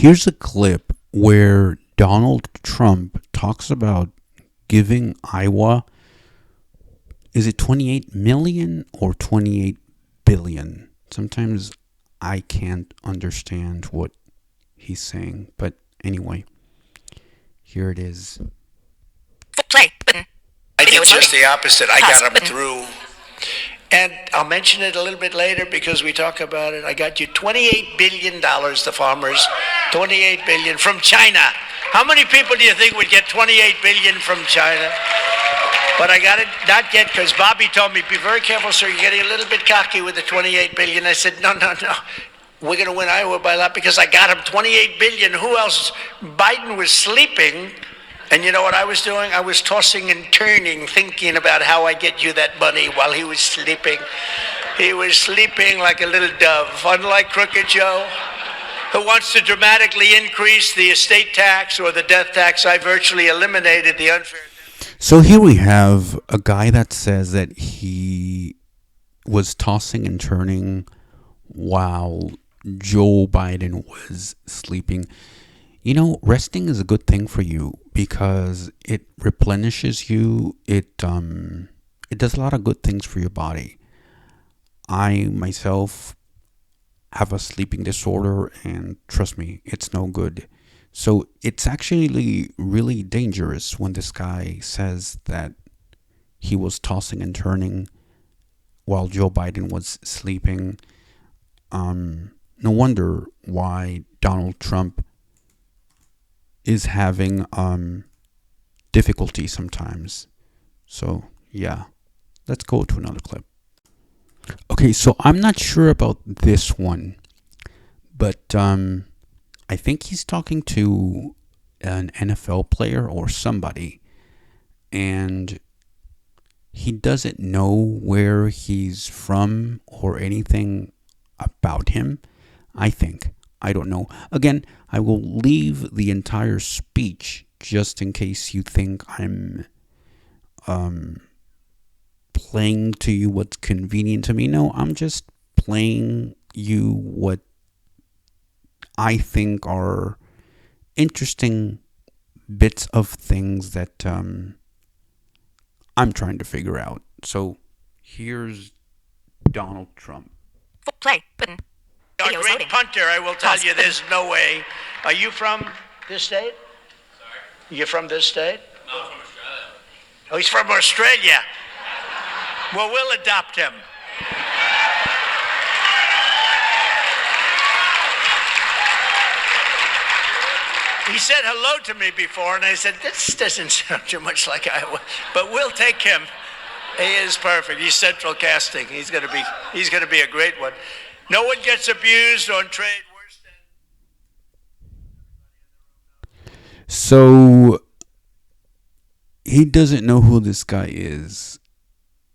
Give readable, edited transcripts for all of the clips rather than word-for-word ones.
Here's a clip where Donald Trump talks about giving Iowa, is it 28 million or 28 billion? Sometimes I can't understand what he's saying, but anyway, here it is. Play button. I did just the opposite. I got them through. And I'll mention it a little bit later because we talk about it. I got you $28 billion, the farmers. $28 billion from China. How many people do you think would get $28 billion from China? But I got it not yet because Bobby told me, be very careful, sir. You're getting a little bit cocky with the $28 billion. I said, no. We're going to win Iowa by a lot because I got him $28 billion. Who else? Biden was sleeping. And you know what I was doing? I was tossing and turning, thinking about how I get you that money while he was sleeping. He was sleeping like a little dove, unlike Crooked Joe, who wants to dramatically increase the estate tax or the death tax. I virtually eliminated the unfair. So here we have a guy that says that he was tossing and turning while Joe Biden was sleeping. You know, resting is a good thing for you because it replenishes you. It does a lot of good things for your body. I myself have a sleeping disorder, and trust me, it's no good. So it's actually really dangerous when this guy says that he was tossing and turning while Joe Biden was sleeping. No wonder why Donald Trump is having difficulty sometimes. So yeah, let's go to another clip. Okay, so I'm not sure about this one, but I think he's talking to an NFL player or somebody, and he doesn't know where he's from or anything about him, I think. I don't know. Again, I will leave the entire speech just in case you think I'm playing to you what's convenient to me. No, I'm just playing you what I think are interesting bits of things that I'm trying to figure out. So here's Donald Trump. Play button. A great punter, I will tell you, there's no way. Are you from this state? Sorry? You're from this state? No, I'm from Australia. Oh, he's from Australia. Well, we'll adopt him. He said hello to me before, and I said, this doesn't sound too much like Iowa, but we'll take him. He is perfect. He's central casting. He's going to be a great one. No one gets abused on trade worse than. So he doesn't know who this guy is,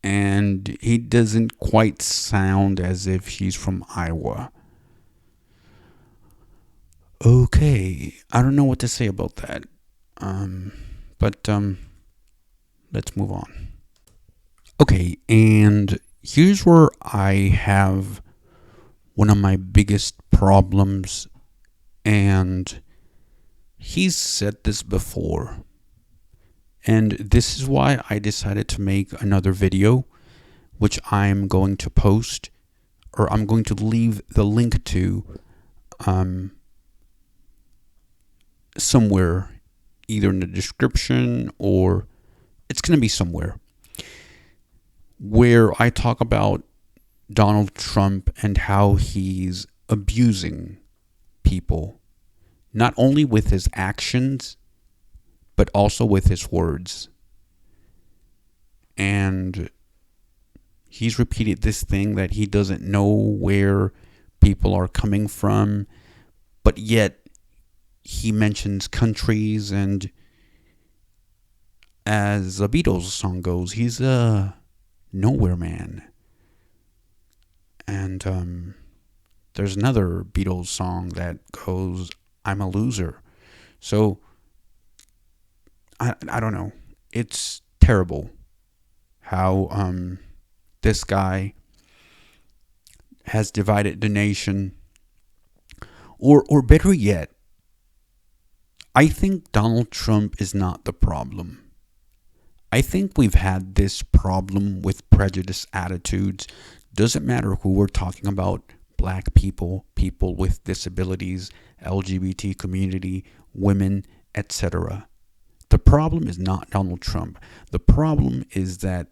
and he doesn't quite sound as if he's from Iowa. Okay, I don't know what to say about that. But let's move on. Okay, and here's where I have one of my biggest problems, and he's said this before, and this is why I decided to make another video, which I'm going to post, or I'm going to leave the link to somewhere, either in the description or it's going to be somewhere, where I talk about Donald Trump and how he's abusing people, not only with his actions, but also with his words. And he's repeated this thing that he doesn't know where people are coming from, but yet he mentions countries, and as the Beatles song goes, he's a nowhere man. And there's another Beatles song that goes, I'm a loser. So I don't know. It's terrible how this guy has divided the nation, or better yet, I think Donald Trump is not the problem. I think we've had this problem with prejudice attitudes. Doesn't matter who we're talking about, black people, people with disabilities, LGBT community, women, etc. The problem is not Donald Trump. The problem is that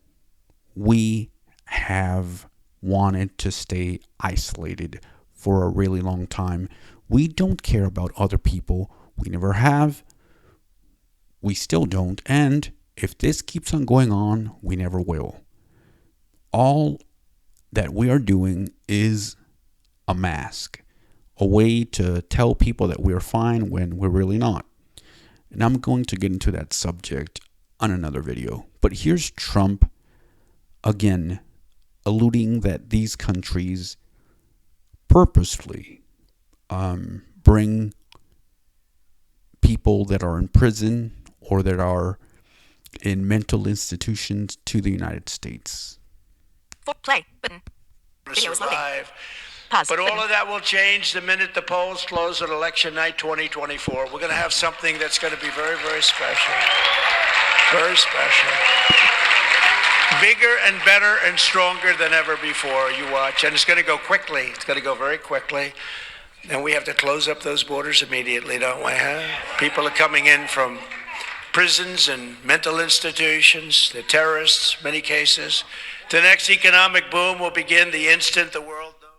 we have wanted to stay isolated for a really long time. We don't care about other people. We never have. We still don't. And if this keeps on going on, we never will. All that we are doing is a mask, a way to tell people that we're fine when we're really not. And I'm going to get into that subject on another video. But here's Trump again alluding that these countries purposefully bring people that are in prison or that are in mental institutions to the United States. Play button. Video is loading. Pause. But all of that will change the minute the polls close on election night 2024. We're going to have something that's going to be very, very special. Very special. Bigger and better and stronger than ever before. You watch. And it's going to go quickly. It's going to go very quickly. And we have to close up those borders immediately, don't we? Huh? People are coming in from prisons and mental institutions, the terrorists, many cases. The next economic boom will begin the instant the world knows.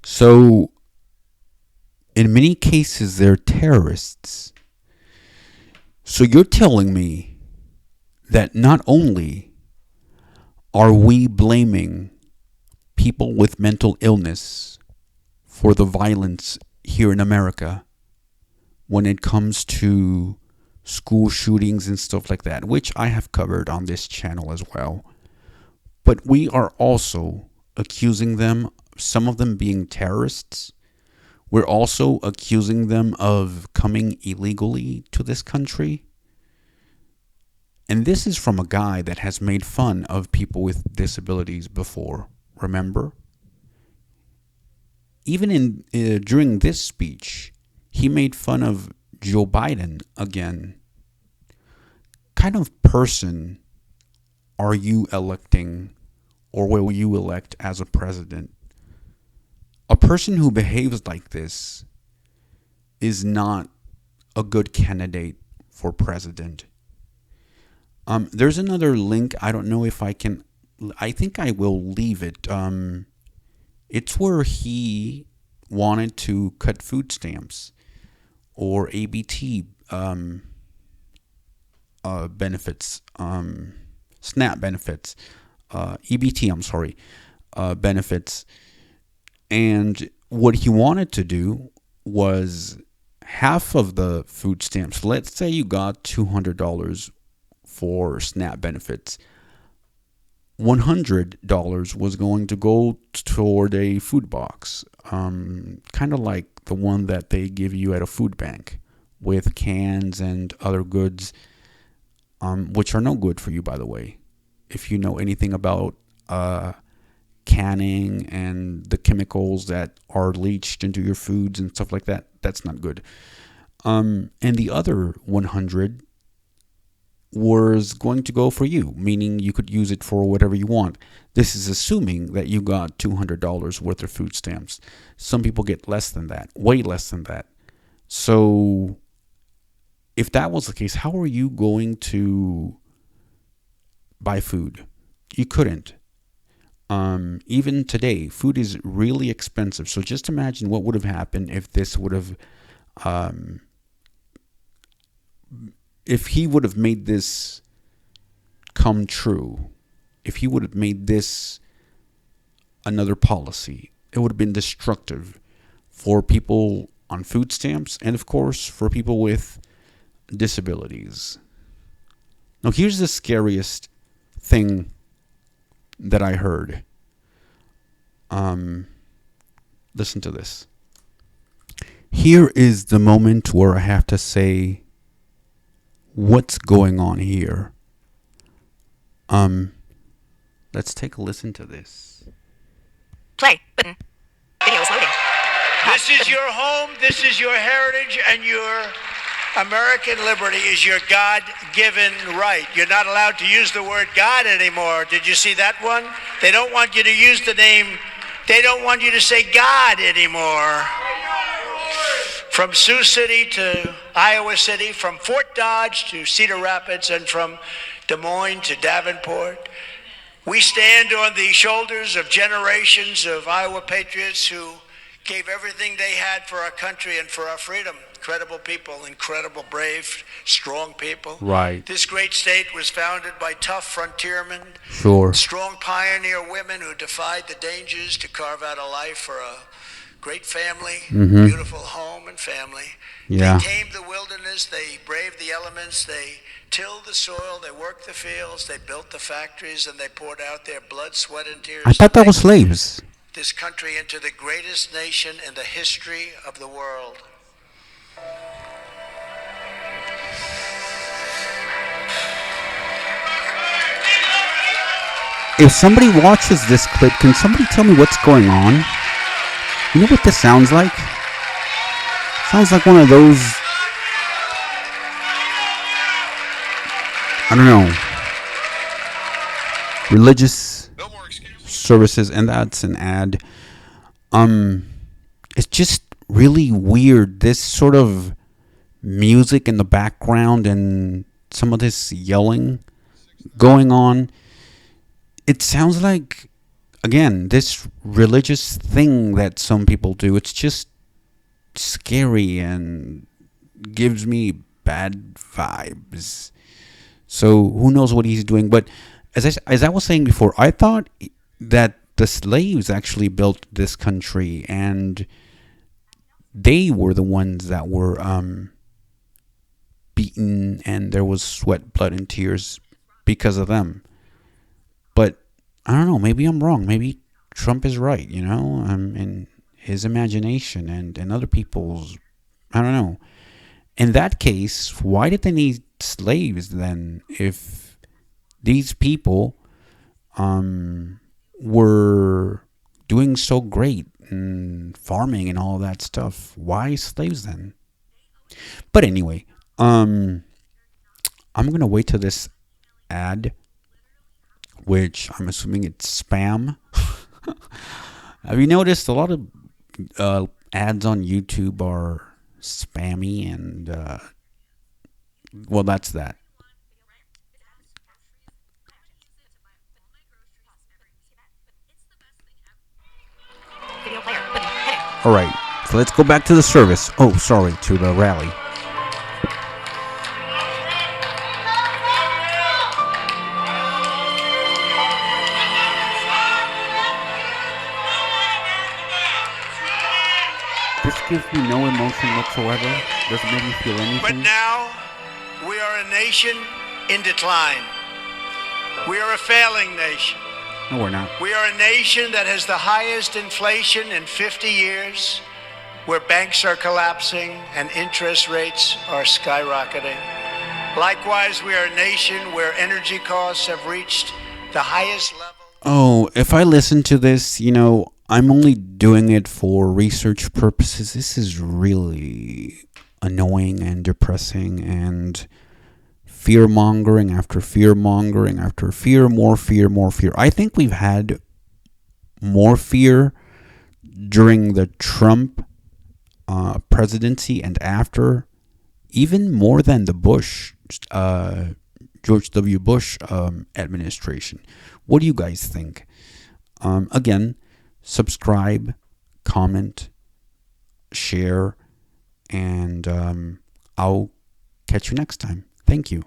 So, in many cases, they're terrorists. So you're telling me that not only are we blaming people with mental illness for the violence here in America when it comes to school shootings and stuff like that, which I have covered on this channel as well. But we are also accusing them, some of them being terrorists. We're also accusing them of coming illegally to this country. And this is from a guy that has made fun of people with disabilities before. Remember? Even during this speech, he made fun of Joe Biden again. Kind of person are you electing, or will you elect as a president? A person who behaves like this is not a good candidate for president. There's another link. I don't know if I can. I think I will leave it. It's where he wanted to cut food stamps or ABT benefits, SNAP benefits, EBT, I'm sorry, benefits. And what he wanted to do was half of the food stamps. Let's say you got $200 for SNAP benefits. $100 was going to go toward a food box, kind of like the one that they give you at a food bank with cans and other goods, which are no good for you, by the way. If you know anything about canning and the chemicals that are leached into your foods and stuff like that, that's not good. And the other 100 was going to go for you, meaning you could use it for whatever you want. This is assuming that you got $200 worth of food stamps. Some people get less than that, way less than that. So if that was the case, how are you going to buy food? You couldn't. Even today, food is really expensive. So just imagine what would have happened if this would have if he would have made this come true, if he would have made this another policy, it would have been destructive for people on food stamps and, of course, for people with disabilities. Now, here's the scariest thing that I heard. Listen to this. Here is the moment where I have to say, what's going on here? Let's take a listen to this. Play button. Video is loading. This is your home, this is your heritage, and your American liberty is your God-given right. You're not allowed to use the word God anymore. Did you see that one? They don't want you to use the name. They don't want you to say God anymore. From Sioux City to Iowa City, from Fort Dodge to Cedar Rapids, and from Des Moines to Davenport, we stand on the shoulders of generations of Iowa patriots who gave everything they had for our country and for our freedom. Incredible people, incredible, brave, strong people. Right. This great state was founded by tough frontiermen, Sure. strong pioneer women who defied the dangers to carve out a life for a great family, beautiful home and family. Yeah. They tamed the wilderness, they braved the elements, they tilled the soil, they worked the fields, they built the factories, and they poured out their blood, sweat, and tears. I thought that was slaves. This country into the greatest nation in the history of the world. If somebody watches this clip, can somebody tell me what's going on? You know what this sounds like? Sounds like one of those, I don't know, religious services, and that's an ad. It's just really weird. This sort of music in the background and some of this yelling going on. It sounds like, again, this religious thing that some people do. It's just scary and gives me bad vibes. So who knows what he's doing? But as I was saying before, I thought that the slaves actually built this country, and they were the ones that were beaten, and there was sweat, blood, and tears because of them. But I don't know. Maybe I'm wrong. Maybe Trump is right. In his imagination and other people's. I don't know. In that case, why did they need slaves then? If these people were doing so great in farming and all that stuff, why slaves then? But anyway, I'm gonna wait till this ad, which I'm assuming it's spam. Have you noticed a lot of ads on YouTube are spammy? And well, that's that. All right, so let's go back to the service. Oh, sorry, to the rally. This gives me no emotion whatsoever. Doesn't make me feel anything. But now, we are a nation in decline. We are a failing nation. No, we're not. We are a nation that has the highest inflation in 50 years, where banks are collapsing and interest rates are skyrocketing. Likewise, we are a nation where energy costs have reached the highest level. Oh, if I listen to this, I'm only doing it for research purposes. This is really annoying and depressing, and fear-mongering after fear-mongering after fear, more fear, more fear. I think we've had more fear during the Trump presidency and after, even more than the George W. Bush administration. What do you guys think? Again, subscribe, comment, share, and I'll catch you next time. Thank you.